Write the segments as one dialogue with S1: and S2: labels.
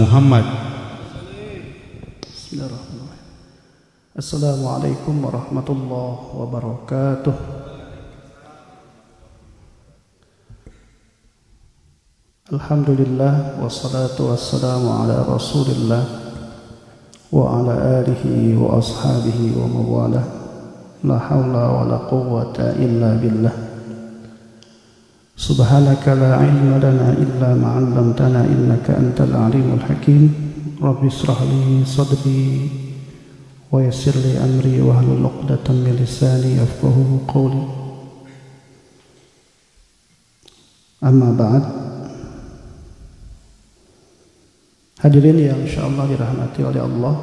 S1: Muhammad.
S2: Bismillahirrahmanirrahim. Assalamualaikum warahmatullahi wabarakatuh. Alhamdulillah wassalatu wassalamu ala Rasulillah wa ala alihi wa ashabihi wa mawalah. La haula wa la quwwata illa billah. Subhanaka la ilma lana illa ma 'allamtana innaka antal alimul hakim. Rabbi ishrah li sadri wa yassir li amri wahlul 'uqdatam min lisani yafqahu qawli. Amma ba'd. Hadirin yang insyaallah dirahmati oleh Allah,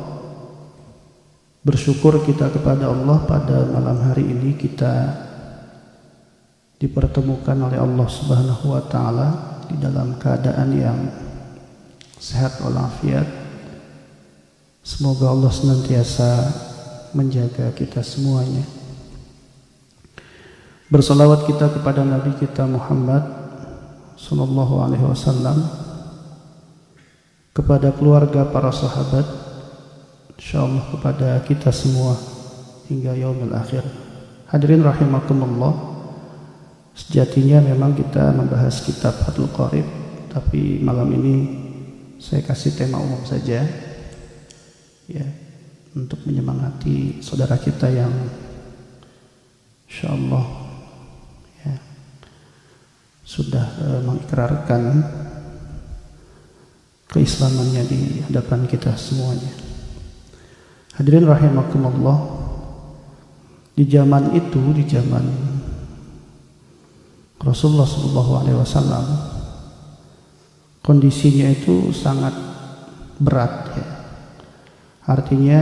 S2: bersyukur kita kepada Allah pada malam hari ini kita dipertemukan oleh Allah Subhanahu wa taala di dalam keadaan yang sehat walafiat. Semoga Allah senantiasa menjaga kita semuanya. Bersalawat kita kepada Nabi kita Muhammad sallallahu alaihi wasallam, kepada keluarga, para sahabat, insyaallah kepada kita semua hingga yaumil akhir. Hadirin rahimakumullah, sejatinya memang kita membahas kitab Fathul Qorib, tapi malam ini saya kasih tema umum saja ya, untuk menyemangati saudara kita yang insyaallah ya, sudah mengikrarkan keislamannya di hadapan kita semuanya. Hadirin rahimakumullah, di zaman itu, di zaman Rasulullah SAW, kondisinya itu sangat berat ya. Artinya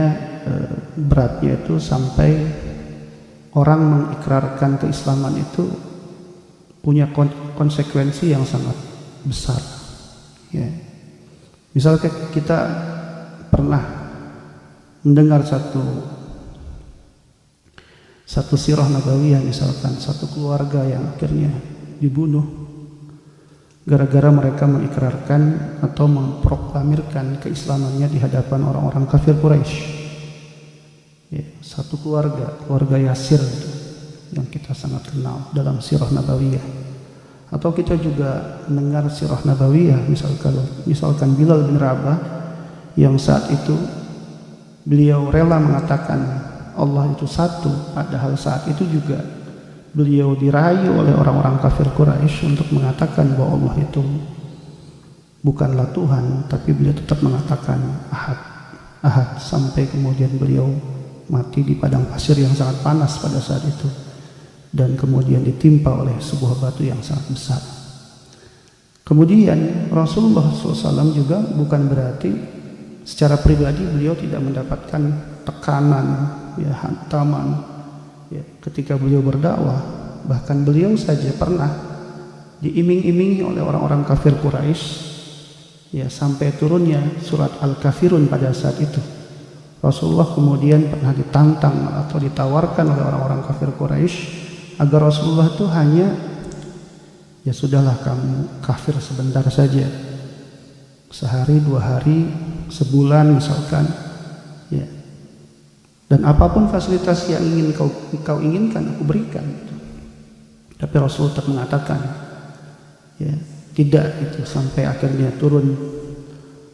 S2: beratnya itu sampai orang mengikrarkan keislaman itu punya konsekuensi yang sangat besar ya. Misalnya kita pernah mendengar satu sirah nabawiyah, misalkan satu keluarga yang akhirnya dibunuh gara-gara mereka mengikrarkan atau memproklamirkan keislamannya di hadapan orang-orang kafir Quraisy. Ya, satu keluarga Yasir yang kita sangat kenal dalam sirah nabawiyah. Atau kita juga mendengar sirah nabawiyah misalkan Bilal bin Rabah yang saat itu beliau rela mengatakan Allah itu satu, padahal saat itu juga beliau dirayu oleh orang-orang kafir Quraisy untuk mengatakan bahwa Allah itu bukanlah Tuhan, tapi beliau tetap mengatakan ahad sampai kemudian beliau mati di padang pasir yang sangat panas pada saat itu, dan kemudian ditimpa oleh sebuah batu yang sangat besar. Kemudian Rasulullah SAW juga bukan berarti secara pribadi beliau tidak mendapatkan tekanan, ya, hantaman, ya, ketika beliau berdakwah. Bahkan beliau saja pernah diiming-imingi oleh orang-orang kafir Quraisy, ya, sampai turunnya surat Al-Kafirun pada saat itu. Rasulullah kemudian pernah ditantang atau ditawarkan oleh orang-orang kafir Quraisy agar Rasulullah itu hanya, ya sudahlah kamu kafir sebentar saja, sehari, 2 hari, sebulan misalkan, ya, dan apapun fasilitas yang ingin kau inginkan aku berikan. Tapi Rasul tetap mengatakan, ya tidak, itu sampai akhirnya turun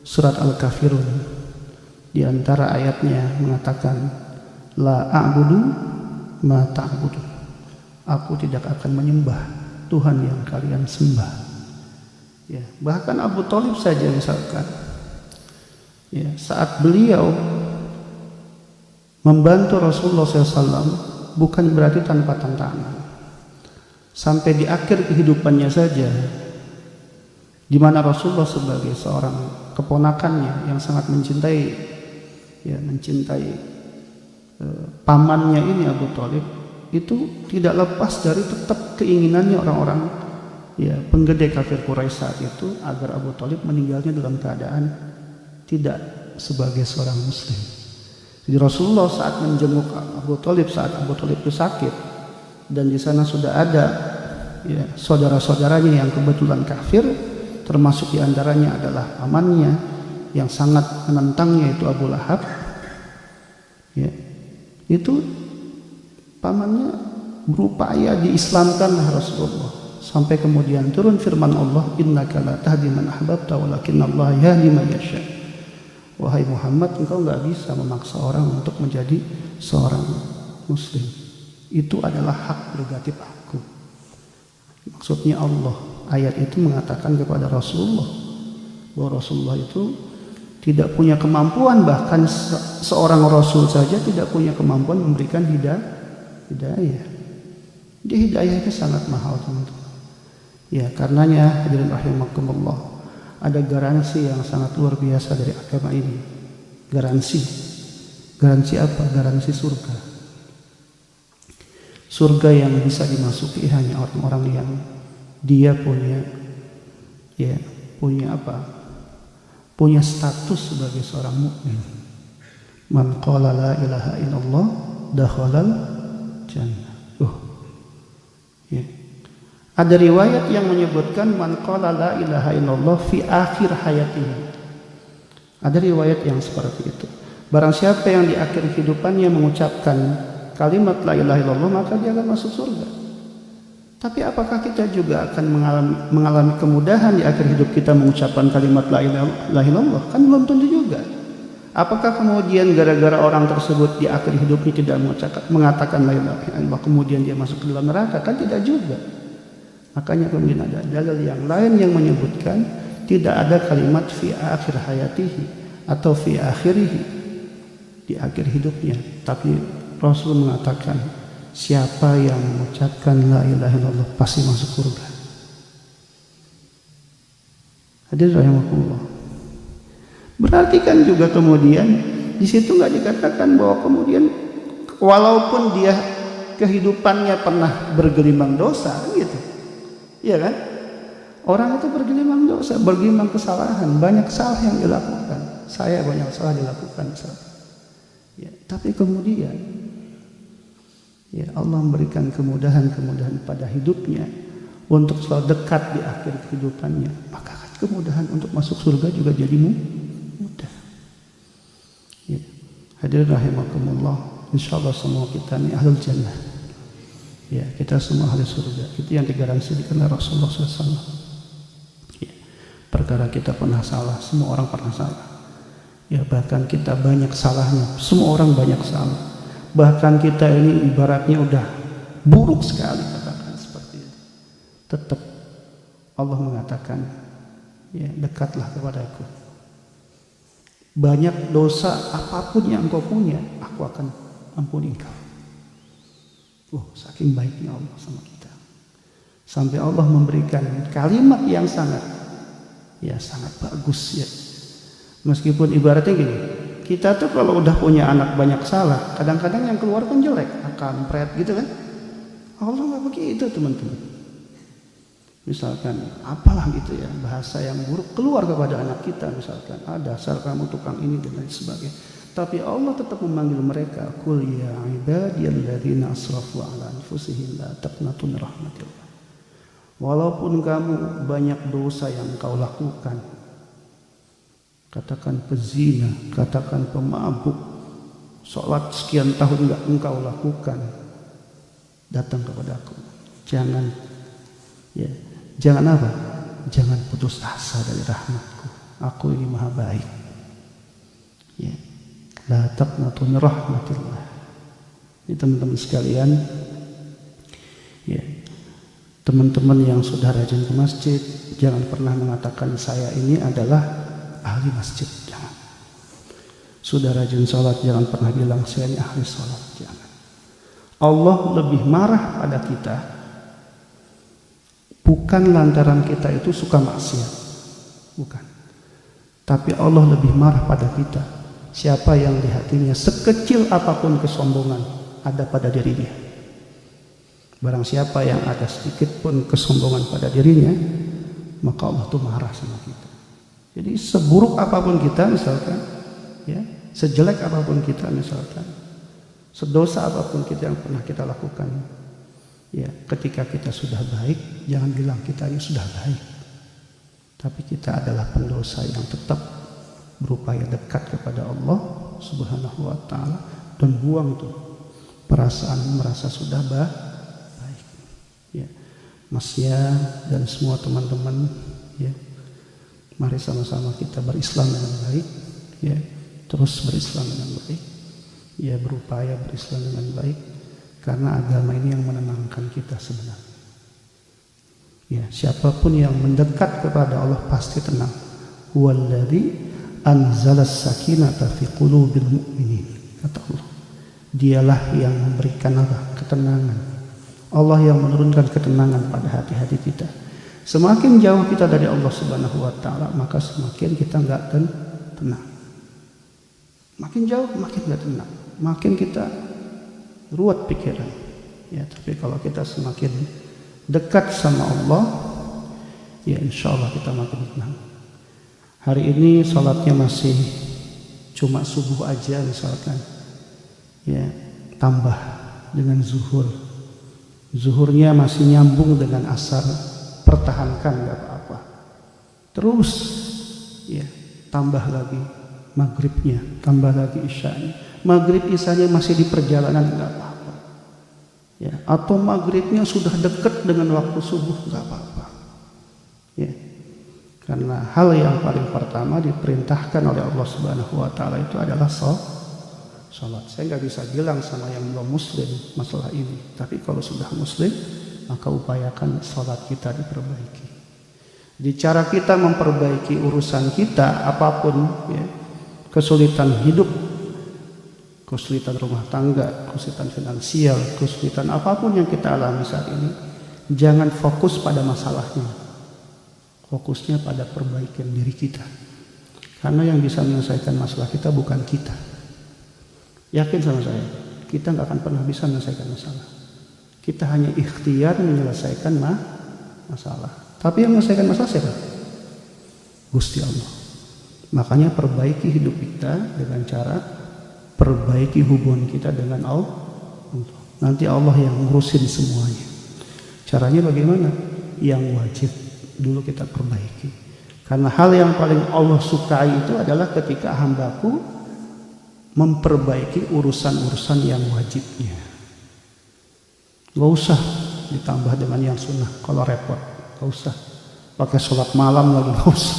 S2: surat Al-Kafirun. Di antara ayatnya mengatakan, la a'budu ma ta'budu, aku tidak akan menyembah Tuhan yang kalian sembah. Ya, bahkan Abu Thalib saja misalkan, ya, saat beliau membantu Rasulullah SAW bukan berarti tanpa tantangan. Sampai di akhir kehidupannya saja, di mana Rasulullah sebagai seorang keponakannya yang sangat mencintai, ya, pamannya ini Abu Thalib, itu tidak lepas dari tetap keinginannya orang-orang, ya, penggede kafir Quraisy saat itu agar Abu Thalib meninggalnya dalam keadaan tidak sebagai seorang muslim. Jadi Rasulullah saat menjenguk Abu Thalib saat Abu Thalib itu sakit, dan di sana sudah ada, ya, saudara-saudaranya yang kebetulan kafir, termasuk diantaranya adalah pamannya yang sangat menentangnya itu Abu Lahab, ya, itu pamannya berupaya diislamkanlah Rasulullah, sampai kemudian turun firman Allah, innaka la tahdi man ahbabta walakinnallaha yahdi man yasha. Wahai Muhammad, engkau nggak bisa memaksa orang untuk menjadi seorang muslim. Itu adalah hak prerogatif aku. Maksudnya Allah. Ayat itu mengatakan kepada Rasulullah bahwa Rasulullah itu tidak punya kemampuan, bahkan seorang Rasul saja tidak punya kemampuan memberikan hidayah. Jadi hidayah itu sangat mahal, teman-teman. Ya, karenanya hadirin rahimakumullah, ada garansi yang sangat luar biasa dari agama ini. Garansi apa? Garansi surga. Surga yang bisa dimasuki hanya orang-orang yang dia punya punya status sebagai seorang mukmin. Man qala la ilaha illallah dakhalal jannah. Ya. Ada riwayat yang menyebutkan man qala la ilaha illallah fi akhir hayatihi. Ada riwayat yang seperti itu. Barang siapa yang di akhir kehidupannya mengucapkan kalimat la ilaha illallah, maka dia akan masuk surga. Tapi apakah kita juga akan mengalami kemudahan di akhir hidup kita mengucapkan kalimat la ilaha illallah? Kan belum tentu juga. Apakah kemudian gara-gara orang tersebut di akhir hidupnya tidak mengatakan la ilaha illallah, kemudian dia masuk ke dalam neraka? Kan tidak juga. Makanya kemudian ada dalil yang lain yang menyebutkan tidak ada kalimat fi akhir hayatihi atau fi akhirihi, di akhir hidupnya. Tapi Rasul mengatakan siapa yang mengucapkan la ilaha illallah pasti masuk surga. Hadirin rahimakumullah. Berarti kan juga kemudian di situ nggak dikatakan bahwa kemudian walaupun dia kehidupannya pernah bergelimang dosa, gitu, iya kan? Orang itu bergelimang dosa, bergelimang kesalahan, banyak salah yang dilakukan. Saya banyak salah dilakukan, misalnya. Ya, tapi kemudian ya Allah memberikan kemudahan-kemudahan pada hidupnya untuk selalu dekat di akhir kehidupannya, maka kemudahan untuk masuk surga juga jadi mudah. Ya. Hadirin rahimakumullah, insyaallah semua kita ini ahlul jannah. Ya, kita semua ahli surga. Itu yang digaransikan oleh Rasulullah SAW. Ya. Perkara kita pernah salah, semua orang pernah salah. Ya, bahkan kita banyak salahnya, semua orang banyak salah. Bahkan kita ini ibaratnya udah buruk sekali, katakan seperti itu. Tetap Allah mengatakan, ya, dekatlah kepadaku. Banyak dosa apapun yang engkau punya, aku akan ampuni engkau. Saking baiknya Allah sama kita. Sampai Allah memberikan kalimat yang sangat bagus, ya. Meskipun ibaratnya gini, kita tuh kalau udah punya anak banyak salah, kadang-kadang yang keluar kan jelek, kampret gitu kan. Allah nggak begitu, teman-teman. Misalkan apalah gitu ya, bahasa yang buruk keluar kepada anak kita, misalkan dasar kamu tukang ini dan lain sebagainya. Tapi Allah tetap memanggil mereka, qul ya ibadiyalladzina asrafu ala anfusihim la taqnatu min rahmatillah. Walaupun kamu banyak dosa yang kau lakukan, katakan pezina, katakan pemabuk, sholat sekian tahun enggak engkau lakukan, datang kepadaku. Jangan apa? Jangan putus asa dari rahmatku. Aku ini maha baik. Ya. La taqnatu min rahmatillah. Ini teman-teman sekalian, ya, teman-teman yang sudah rajin ke masjid, jangan pernah mengatakan saya ini adalah ahli masjid, jangan. Sudah rajin sholat, jangan pernah bilang saya ini ahli sholat, jangan. Allah lebih marah pada kita bukan lantaran kita itu suka maksiat, bukan. Tapi Allah lebih marah pada kita siapa yang di hatinya sekecil apapun kesombongan ada pada dirinya. Barang siapa yang ada sedikit pun kesombongan pada dirinya, maka Allah tuh marah sama kita. Jadi seburuk apapun kita misalkan, ya, sejelek apapun kita misalkan, sedosa apapun kita yang pernah kita lakukan, ya, ketika kita sudah baik, jangan bilang kita ini sudah baik. Tapi kita adalah pendosa yang tetap berupaya dekat kepada Allah Subhanahu wa taala dan buang tuh perasaan merasa sudah baik. Ya. Masnya dan semua teman-teman, ya. Mari sama-sama kita berislam dengan baik, ya. Terus berislam dengan baik. Ya, berupaya berislam dengan baik karena agama ini yang menenangkan kita sebenarnya. Ya, siapapun yang mendekat kepada Allah pasti tenang. Huwallazi anzalas sakinata fi qulubil mu'minin, kata Allah. Dialah yang memberikan apa? Ketenangan. Allah yang menurunkan ketenangan pada hati-hati kita. Semakin jauh kita dari Allah Subhanahu wa taala, maka semakin kita enggak tenang. Makin jauh makin enggak tenang. Makin kita ruwet pikiran. Ya, tapi kalau kita semakin dekat sama Allah, ya insya Allah kita makin tenang. Hari ini sholatnya masih cuma subuh aja misalkan, ya tambah dengan zuhur. Zuhurnya masih nyambung dengan asar, pertahankan nggak apa-apa. Terus, ya tambah lagi maghribnya, tambah lagi isyanya. Maghrib isyanya masih di perjalanan nggak apa-apa. Ya, atau maghribnya sudah dekat dengan waktu subuh nggak apa-apa. Ya, karena hal yang paling pertama diperintahkan oleh Allah Subhanahu wa taala itu adalah salat. Saya nggak bisa bilang sama yang belum muslim masalah ini, tapi kalau sudah muslim maka upayakan salat kita diperbaiki. Di cara kita memperbaiki urusan kita apapun, ya, kesulitan hidup, kesulitan rumah tangga, kesulitan finansial, kesulitan apapun yang kita alami saat ini, jangan fokus pada masalahnya. Fokusnya pada perbaikan diri kita. Karena yang bisa menyelesaikan masalah kita bukan kita. Yakin sama saya, kita nggak akan pernah bisa menyelesaikan masalah. Kita hanya ikhtiar menyelesaikan masalah. Tapi yang menyelesaikan masalah siapa? Gusti Allah. Makanya perbaiki hidup kita dengan cara perbaiki hubungan kita dengan Allah. Nanti Allah yang ngurusin semuanya. Caranya bagaimana? Yang wajib dulu kita perbaiki. Karena hal yang paling Allah sukai itu adalah ketika hambaku memperbaiki urusan-urusan yang wajibnya. Gak usah ditambah dengan yang sunnah kalau repot. Gak usah pakai sholat malam lagi, gak usah.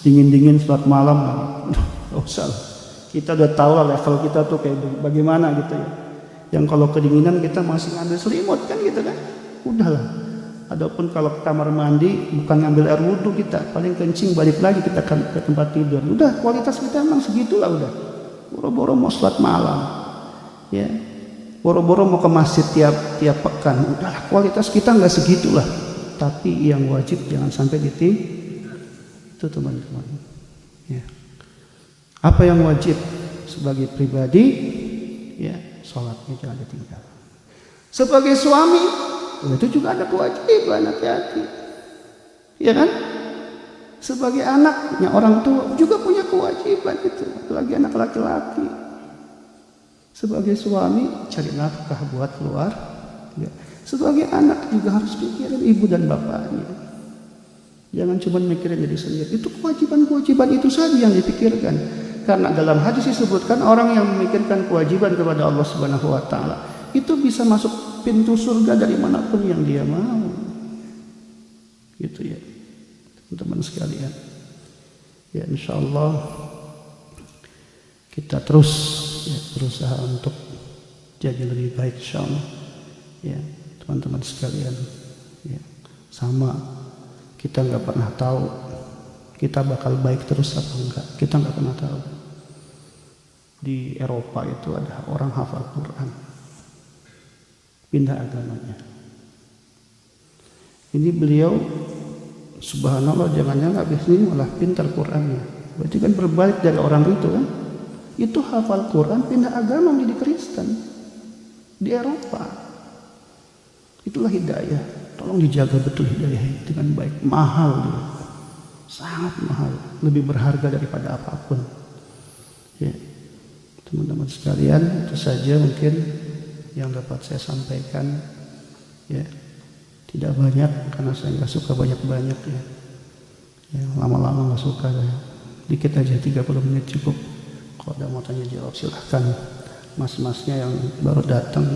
S2: Dingin-dingin sholat malam lagi, gak usah. Kita udah tahu lah level kita tuh kayak bagaimana gitu ya. Yang kalau kedinginan kita masih ngambil selimut kan gitu kan. Udahlah. Adapun kalau ke kamar mandi bukan ngambil air wudhu, kita paling kencing balik lagi kita ke tempat tidur. Udah kualitas kita memang segitulah udah. Boro-boro mau sholat malam, ya. Boro-boro mau ke masjid tiap pekan. Udahlah kualitas kita nggak segitulah. Tapi yang wajib jangan sampai ditinggal. Itu teman-teman. Ya. Apa yang wajib sebagai pribadi, ya sholatnya jangan ditinggal. Sebagai suami, itu juga ada kewajiban, hati-hati, ya kan? Sebagai anaknya orang tua juga punya kewajiban itu, apalagi anak laki-laki. Sebagai suami cari nafkah buat keluar. Ya. Sebagai anak juga harus pikirin ibu dan bapaknya. Jangan cuma mikirin diri sendiri. Itu kewajiban-kewajiban itu saja yang dipikirkan. Karena dalam hadis disebutkan orang yang memikirkan kewajiban kepada Allah Subhanahu wa taala itu bisa masuk pintu surga dari manapun yang dia mau. Gitu ya. Teman-teman sekalian. Ya insyaallah kita terus ya, berusaha untuk jadi lebih baik insyaallah. Ya, teman-teman sekalian. Ya, sama kita nggak pernah tahu kita bakal baik terus atau enggak. Kita nggak pernah tahu. Di Eropa itu ada orang hafal Quran, pindah agamanya. Ini beliau subhanallah jangan-jangan habis ini malah pintar Qurannya. Berarti kan berbalik dari orang itu kan. Itu hafal Quran pindah agama menjadi Kristen di Eropa. Itulah hidayah. Tolong dijaga betul hidayah dengan baik. Mahal dia. Sangat mahal, lebih berharga daripada apapun. Ya. Teman-teman sekalian, itu saja mungkin yang dapat saya sampaikan. Ya, tidak banyak karena saya nggak suka banyak-banyak ya. Ya lama-lama nggak suka saya. dikit aja, 30 menit cukup. Kalau ada mau tanya jawab silahkan. Mas-masnya yang baru datang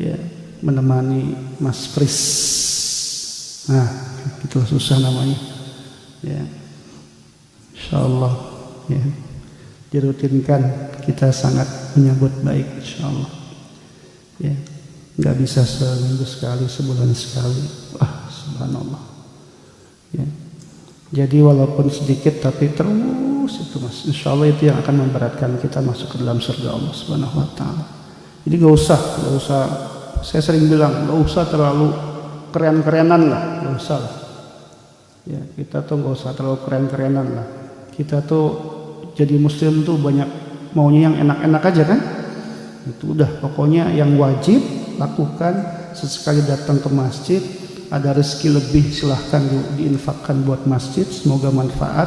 S2: ya menemani Mas Kris. Nah, itu susah namanya. Ya. Insyaallah ya. Dirutinkan, kita sangat menyambut baik insyaallah. Ya. Enggak bisa seminggu sekali, sebulan sekali. Subhanallah. Ya. Jadi walaupun sedikit tapi terus itu Mas. Insyaallah itu yang akan memberatkan kita masuk ke dalam surga Allah Subhanahu wa taala. Jadi enggak usah, saya sering bilang enggak usah terlalu keren-kerenan lah, enggak usah lah. Ya, kita tuh enggak usah terlalu keren-kerenan lah. Kita tuh jadi muslim tuh banyak maunya yang enak-enak aja kan? Itu udah pokoknya yang wajib lakukan. Sesekali datang ke masjid, ada rezeki lebih silahkan diinfakkan buat masjid, semoga manfaat.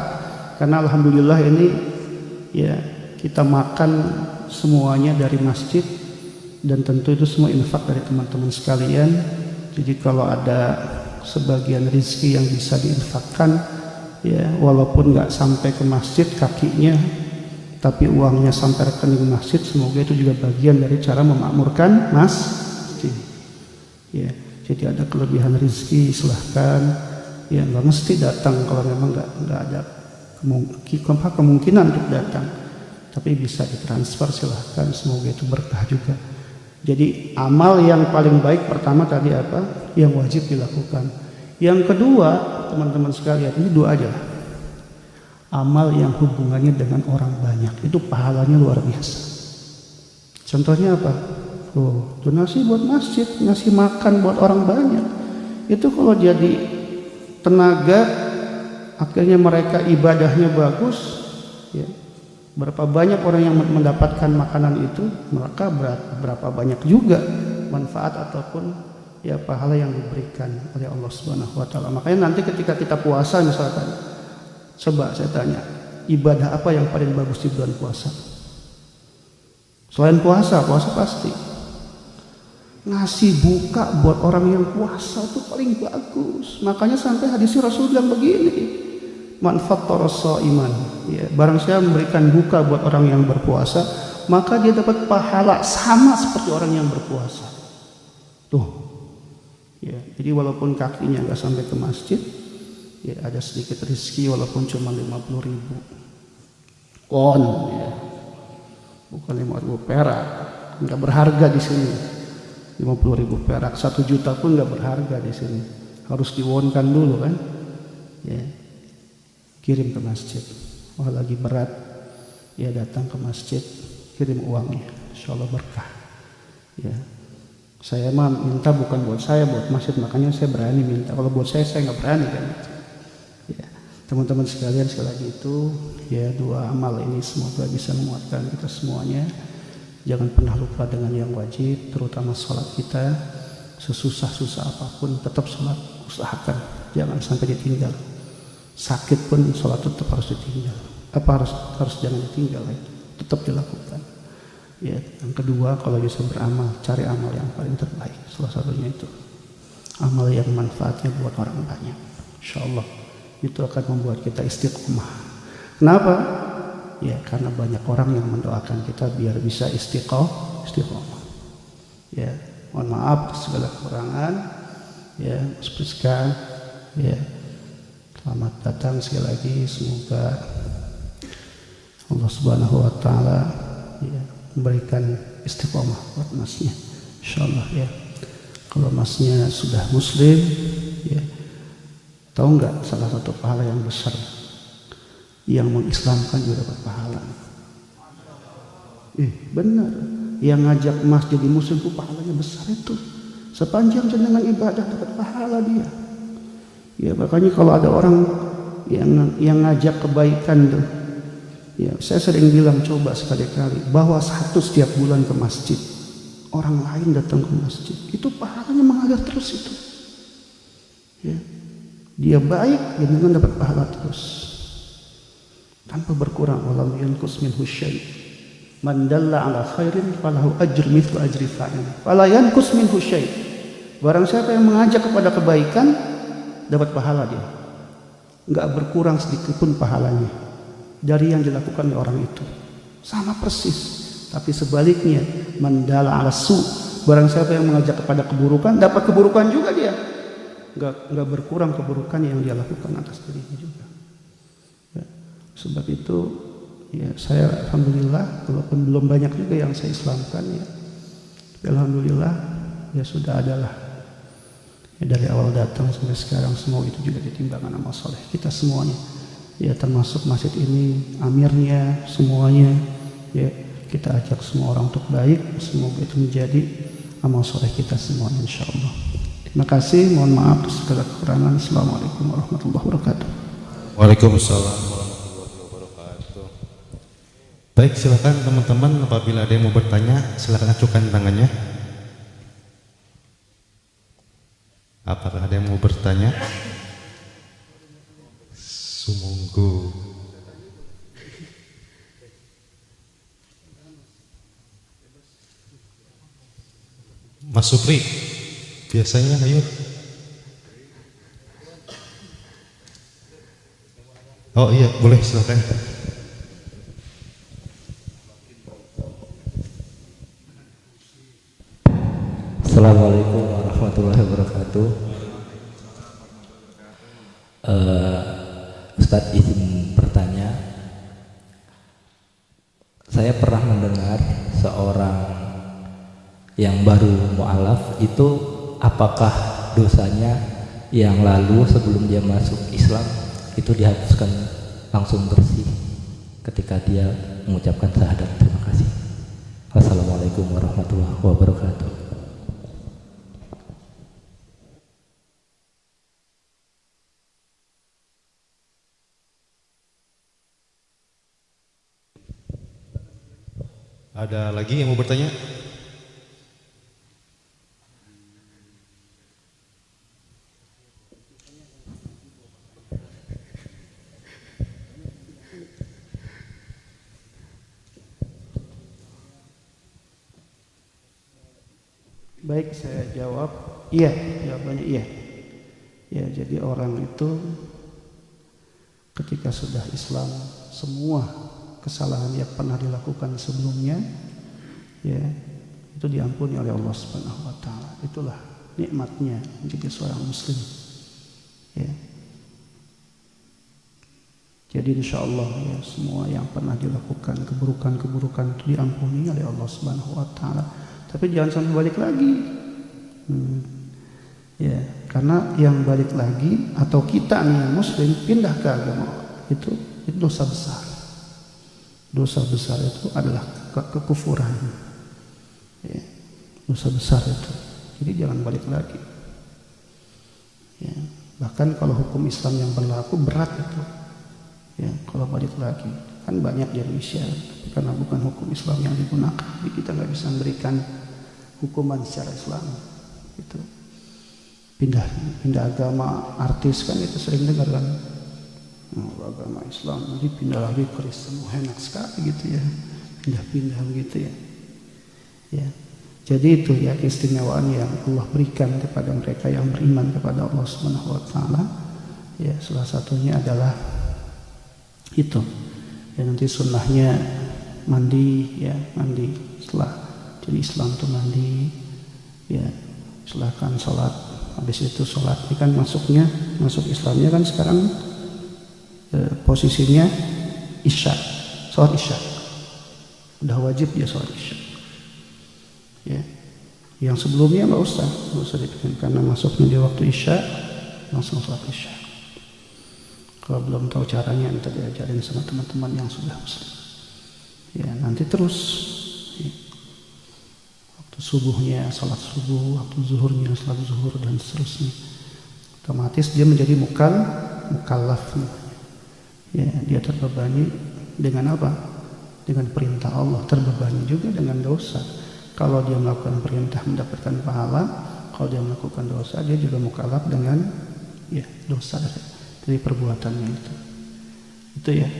S2: Karena alhamdulillah ini ya kita makan semuanya dari masjid, dan tentu itu semua infak dari teman-teman sekalian. Jadi kalau ada sebagian rezeki yang bisa diinfakkan ya, walaupun nggak sampai ke masjid kakinya, tapi uangnya sampai rekening masjid, semoga itu juga bagian dari cara memakmurkan masjid. Ya, jadi ada kelebihan rezeki silahkan. Ya nggak mesti datang kalau memang nggak ada kemungkinan untuk datang, tapi bisa ditransfer silahkan. Semoga itu berkah juga. Jadi amal yang paling baik pertama tadi apa? Yang wajib dilakukan. Yang kedua teman-teman sekalian, ini dua aja lah. Amal yang hubungannya dengan orang banyak, itu pahalanya luar biasa. Contohnya apa? Donasi buat masjid, ngasih makan buat orang banyak. Itu kalau jadi tenaga, akhirnya mereka ibadahnya bagus, ya. Berapa banyak orang yang mendapatkan makanan itu, maka berapa banyak juga manfaat ataupun ya pahala yang diberikan oleh Allah Subhanahu wa taala. Makanya nanti ketika kita puasa misalkan, coba saya tanya, ibadah apa yang paling bagus di bulan puasa? Selain puasa pasti ngasih buka buat orang yang puasa itu paling bagus. Makanya sampai hadis Rasul yang begini, man fattara shaiman, ya, barang siapa memberikan buka buat orang yang berpuasa, maka dia dapat pahala sama seperti orang yang berpuasa. Tuh. Ya, jadi walaupun kakinya nggak sampai ke masjid, ya ada sedikit rezeki walaupun cuma 50.000 won, ya. Bukan 50.000 perak, nggak berharga di sini. 50.000 perak, 1 juta pun nggak berharga di sini. Harus diwonkan dulu kan, ya. Kirim ke masjid. Wah lagi berat, ya datang ke masjid, kirim uangnya, insyaallah berkah. Ya. Saya mah minta bukan buat saya, buat masjid, makanya saya berani minta. Kalau buat saya nggak berani kan. Ya, teman-teman sekalian, sekali lagi itu ya dua amal ini semoga bisa menguatkan kita semuanya. Jangan pernah lupa dengan yang wajib, terutama sholat kita. Sesusah-susah apapun tetap sholat, usahakan jangan sampai ditinggal. Sakit pun sholat tetap harus ditinggal. Harus jangan ditinggal, ya. Tetap dilakukan. Ya, yang kedua, kalau bisa beramal, cari amal yang paling terbaik. Salah satunya itu amal yang manfaatnya buat orang banyak. Insyaallah itu akan membuat kita istiqomah. Kenapa? Ya karena banyak orang yang mendoakan kita biar bisa istiqomah. Ya, mohon maaf segala kekurangan. Ya, Priska. Ya, selamat datang sekali lagi. Semoga Allah Subhanahu wa taala ya memberikan istiqomah buat masnya, insyaallah ya. Kalau masnya sudah muslim, ya, tahu nggak salah satu pahala yang besar yang mengislamkan juga dapat pahala. Benar, yang ngajak mas jadi muslim itu pahalanya besar itu. Sepanjang jenengan ibadah dapat pahala dia. Ya makanya kalau ada orang yang ngajak kebaikan tuh. Ya, saya sering bilang coba sekali-kali bawa satu setiap bulan ke masjid, orang lain datang ke masjid, itu pahalanya mengalir terus itu. Ya, dia baik, jangan dapat pahala terus tanpa berkurang. Walam yanqus minhu syai', man dalla ala khairin falahu ajru mithlu ajri fa'il, fala yanqus minhu syai'. Barang siapa yang mengajak kepada kebaikan dapat pahala dia, nggak berkurang sedikit pun pahalanya. dari yang dilakukan oleh orang itu. Sama persis. Tapi sebaliknya, mandala ala su, barang siapa yang mengajak kepada keburukan, dapat keburukan juga dia. Enggak berkurang keburukan yang dia lakukan atas dirinya juga. Ya. Sebab itu ya saya alhamdulillah, walaupun belum banyak juga yang saya islamkan ya, alhamdulillah ya sudah adalah ya, dari awal datang sampai sekarang semua itu juga ditimbangan amal soleh kita semuanya ya, termasuk masjid ini, amirnya, semuanya ya, kita ajak semua orang untuk baik, semoga itu menjadi amal soleh kita semuanya insyaallah. Terima kasih, mohon maaf atas segala kekurangan. Assalamualaikum warahmatullahi wabarakatuh.
S1: Waalaikumsalam warahmatullahi wabarakatuh. Baik, silakan teman-teman, apabila ada yang mau bertanya silakan acukan tangannya. Apakah ada yang mau bertanya? Sumunggu. Mas Supri, biasanya ayo. Oh iya, boleh silakan.
S3: Assalamualaikum warahmatullahi wabarakatuh. Ustadz izin bertanya. Saya pernah mendengar seorang yang baru mu'alaf itu, apakah dosanya yang lalu sebelum dia masuk Islam itu dihapuskan langsung bersih ketika dia mengucapkan syahadat? Terima kasih. Wassalamualaikum warahmatullahi wabarakatuh.
S1: Ada lagi yang mau bertanya?
S2: Baik, saya jawab iya, jawabannya iya. Ya, jadi orang itu ketika sudah Islam, semua kesalahan yang pernah dilakukan sebelumnya ya itu diampuni oleh Allah Subhanahu wa taala. Itulah nikmatnya menjadi seorang muslim. Ya. Jadi insyaallah ya semua yang pernah dilakukan keburukan-keburukan itu diampuni oleh Allah Subhanahu wa taala. Tapi jangan sampai balik lagi. Ya, karena yang balik lagi atau kita nih yang muslim pindah ke agama itu dosa besar. Dosa besar itu adalah kekufuran. Ya, dosa besar itu. Jadi jangan balik lagi. Ya, bahkan kalau hukum Islam yang berlaku berat itu. Ya, kalau balik lagi kan banyak di Indonesia, tapi karena bukan hukum Islam yang digunakan, jadi kita nggak bisa memberikan hukuman secara Islam. Itu pindah agama, artis kan itu sering dengar kan, agama Islam nanti pindah lagi Kristen, enak sekali gitu ya, pindah begitu ya. Ya, jadi itu ya keistimewaan yang Allah berikan kepada mereka yang beriman kepada Allah Subhanahu wa taala. Ya, salah satunya adalah itu. Ya, nanti sunnahnya mandi ya, mandi setelah jadi Islam tuh mandi ya, silakan sholat, habis itu sholat. Ini kan masuk Islamnya kan sekarang posisinya isya, sholat isya udah wajib ya, sholat isya ya. Yang sebelumnya nggak usah dipikirin, karena masuknya di waktu isya langsung sholat isya. Kalau belum tahu caranya nanti diajarin sama teman-teman yang sudah muslim ya. Nanti terus ya. Waktu subuhnya sholat subuh, waktu zuhurnya sholat zuhur, dan seterusnya. Otomatis dia menjadi mukallaf ya. Dia terbebani dengan apa? Dengan perintah Allah, terbebani juga dengan dosa. Kalau dia melakukan perintah mendapatkan pahala, kalau dia melakukan dosa dia juga mukallaf dengan ya dosa dari perbuatannya itu ya,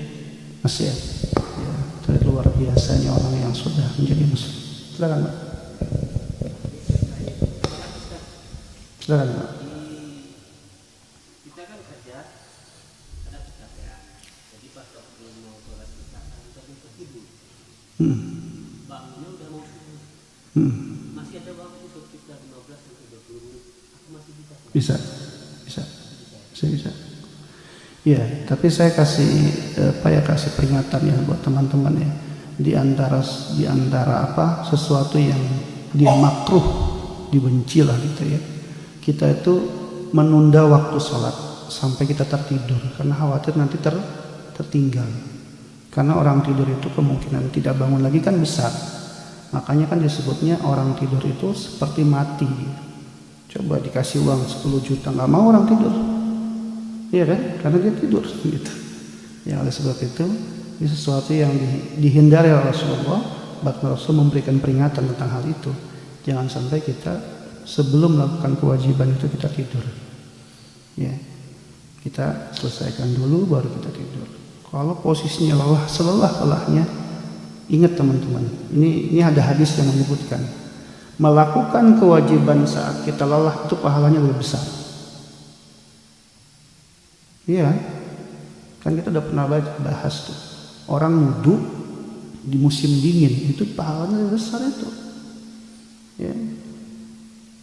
S2: masih ya, itu luar biasanya orang yang sudah menjadi muslim. Silakan Mbak. Silakan Mbak.
S4: Kita kan kerja ada kecapean, jadi pas waktu mau sholat
S2: Hmm. Hmm.
S4: Masih ada waktu sekitar 15 sampai 20 menit. Aku masih bisa.
S2: Bisa. Ya, tapi saya kasih kasih peringatan ya buat teman-teman ya. Di antara sesuatu yang dia makruh, dibenci lah gitu ya. Kita itu menunda waktu sholat sampai kita tertidur karena khawatir nanti tertinggal. Karena orang tidur itu kemungkinan tidak bangun lagi kan besar. Makanya kan disebutnya orang tidur itu seperti mati. Coba dikasih uang 10 juta nggak mau orang tidur. Iya kan? Karena dia tidur gitu. Ya oleh sebab itu ini sesuatu yang dihindari oleh Rasulullah. Bahkan Rasul memberikan peringatan tentang hal itu. Jangan sampai kita sebelum melakukan kewajiban itu kita tidur. Ya, kita selesaikan dulu baru kita tidur. Kalau posisinya lelah, selelah-lelahnya, ingat teman-teman, ini ada hadis yang menyebutkan melakukan kewajiban saat kita lelah itu pahalanya lebih besar. Iya, kan kita udah pernah bahas tuh. Orang wudu di musim dingin itu pahalanya lebih besar itu. Ya.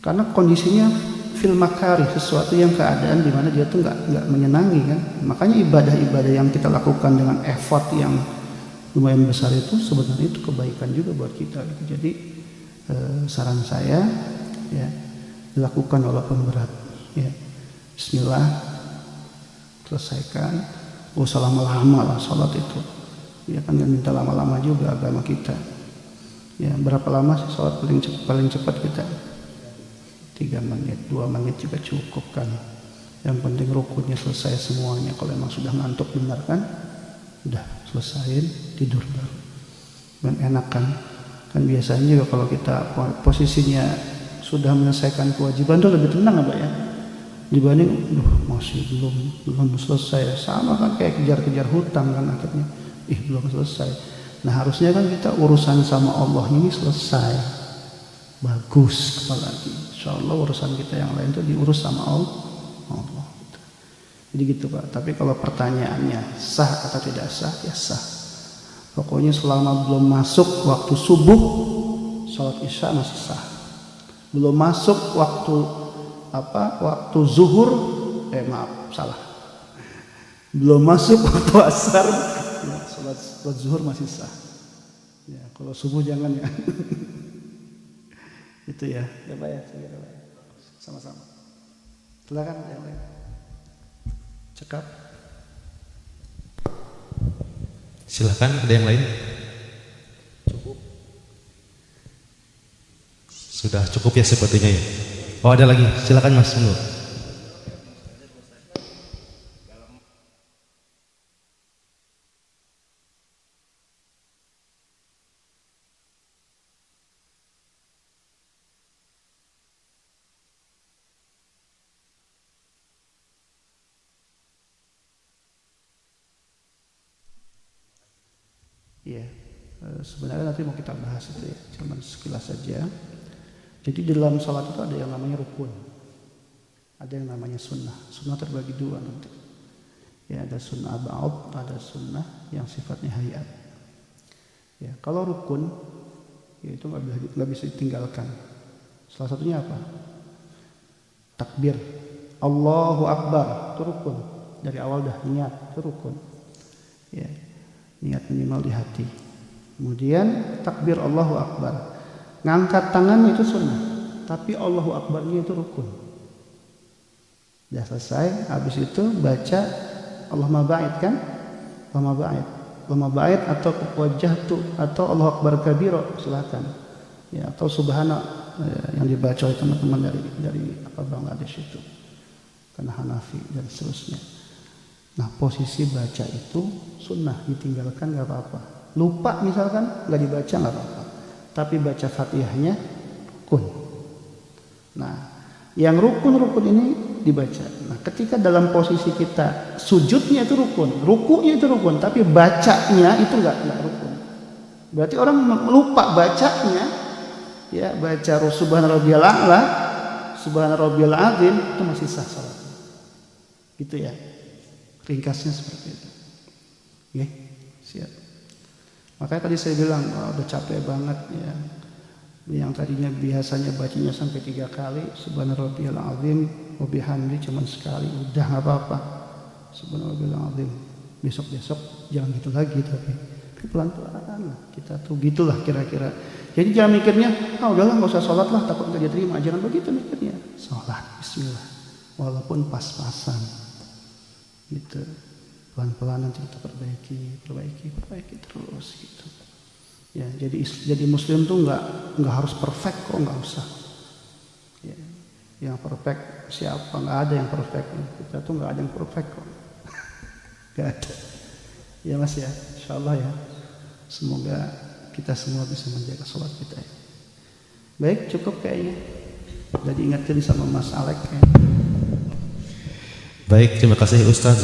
S2: Karena kondisinya fil makari, sesuatu yang keadaan di mana dia tuh nggak menyenangi kan. Makanya ibadah-ibadah yang kita lakukan dengan effort yang lumayan besar itu sebenarnya itu kebaikan juga buat kita. Jadi saran saya ya dilakukan walaupun berat. Ya. Bismillah. Selesaikan, usah lama-lama lah sholat itu. Ya kan nggak minta lama-lama juga agama kita. Ya berapa lama sih sholat paling cepat kita? 3 menit, 2 menit juga cukup kan. Yang penting rukunnya selesai semuanya. Kalau emang sudah ngantuk benar kan, udah selesaiin tidur baru. Dan enak kan? Kan biasanya juga kalau kita posisinya sudah menyelesaikan kewajiban itu lebih tenang apa ya? Dibanding masih belum selesai, sama kan kayak kejar-kejar hutang kan akhirnya belum selesai. Nah harusnya kan kita urusan sama Allah ini selesai, bagus apalagi insyaallah urusan kita yang lain itu diurus sama Allah gitu. Jadi gitu Pak. Tapi kalau pertanyaannya sah atau tidak sah, ya sah. Pokoknya selama belum masuk waktu subuh, sholat isya masih sah. Belum masuk waktu zuhur, salah. Belum masuk waktu asar, ya, sholat zuhur masih sah. Ya, kalau subuh jangan ya. Itu ya. Ya Pak ya, sama-sama. Silakan yang lain. Cekap.
S1: Silakan, ada yang lain? Cukup. Sudah cukup ya sepertinya ya. Oh ada lagi, silakan Mas Nur.
S2: Iya, sebenarnya nanti mau kita bahas itu ya, cuman sekilas saja. Jadi di dalam sholat itu ada yang namanya rukun, ada yang namanya sunnah. Sunnah terbagi dua nanti. Ya ada sunnah ba'ud, ada sunnah yang sifatnya hayat. Ya kalau rukun, ya itu nggak bisa ditinggalkan. Salah satunya apa? Takbir, Allahu Akbar, itu rukun. Dari awal dah niat, itu rukun. Ya, niat minimal di hati. Kemudian takbir Allahu Akbar. Ngangkat tangan itu sunnah, tapi Allahu Akbarnya itu rukun. Sudah selesai, habis itu baca Allahumma ba'id kan? Allahumma ba'id atau wajjahtu atau Allahu Akbar kabira, silakan. Ya, atau subhana yang dibaca oleh teman-teman dari Bangladesh itu. Karena Hanafi dan seterusnya. Nah, posisi baca itu sunnah, ditinggalkan enggak apa-apa. Lupa misalkan enggak dibaca enggak apa-apa. Tapi baca Fatihahnya rukun. Nah, yang rukun-rukun ini dibaca. Nah, ketika dalam posisi kita sujudnya itu rukun, rukunya itu rukun, tapi bacanya itu enggak rukun. Berarti orang lupa bacanya, ya baca subhana rabbiyal a'la, subhana rabbiyal azim itu masih sah salat. Gitu ya. Ringkasnya seperti itu. Oke, siap. Makanya tadi saya bilang udah capek banget ya. Yang tadinya biasanya bacanya sampai 3 kali, subhanarabbiyal azim wa bihamdi cuman sekali, udah nggak apa-apa. Subhanarabbiyal azim. Besok-besok jangan gitu lagi, tapi pelan-pelan lah kita tuh, gitulah kira-kira. Jadi jangan mikirnya, udahlah nggak usah sholat lah, takut nggak diterima. Jangan begitu mikirnya. Sholat, bismillah. Walaupun pas-pasan, gitu. Pelan-pelan nanti kita perbaiki terus gitu. Ya, jadi Muslim tuh nggak harus perfect kok, nggak usah. Ya, yang perfect siapa? Nggak ada yang perfect. Kita tuh nggak ada yang perfect kok. Nggak ada. Ya Mas ya, insyaallah ya. Semoga kita semua bisa menjaga sholat kita ya. Baik, cukup kayaknya. Jadi ingatkan sama Mas Alek ya.
S1: Baik, terima kasih Ustaz.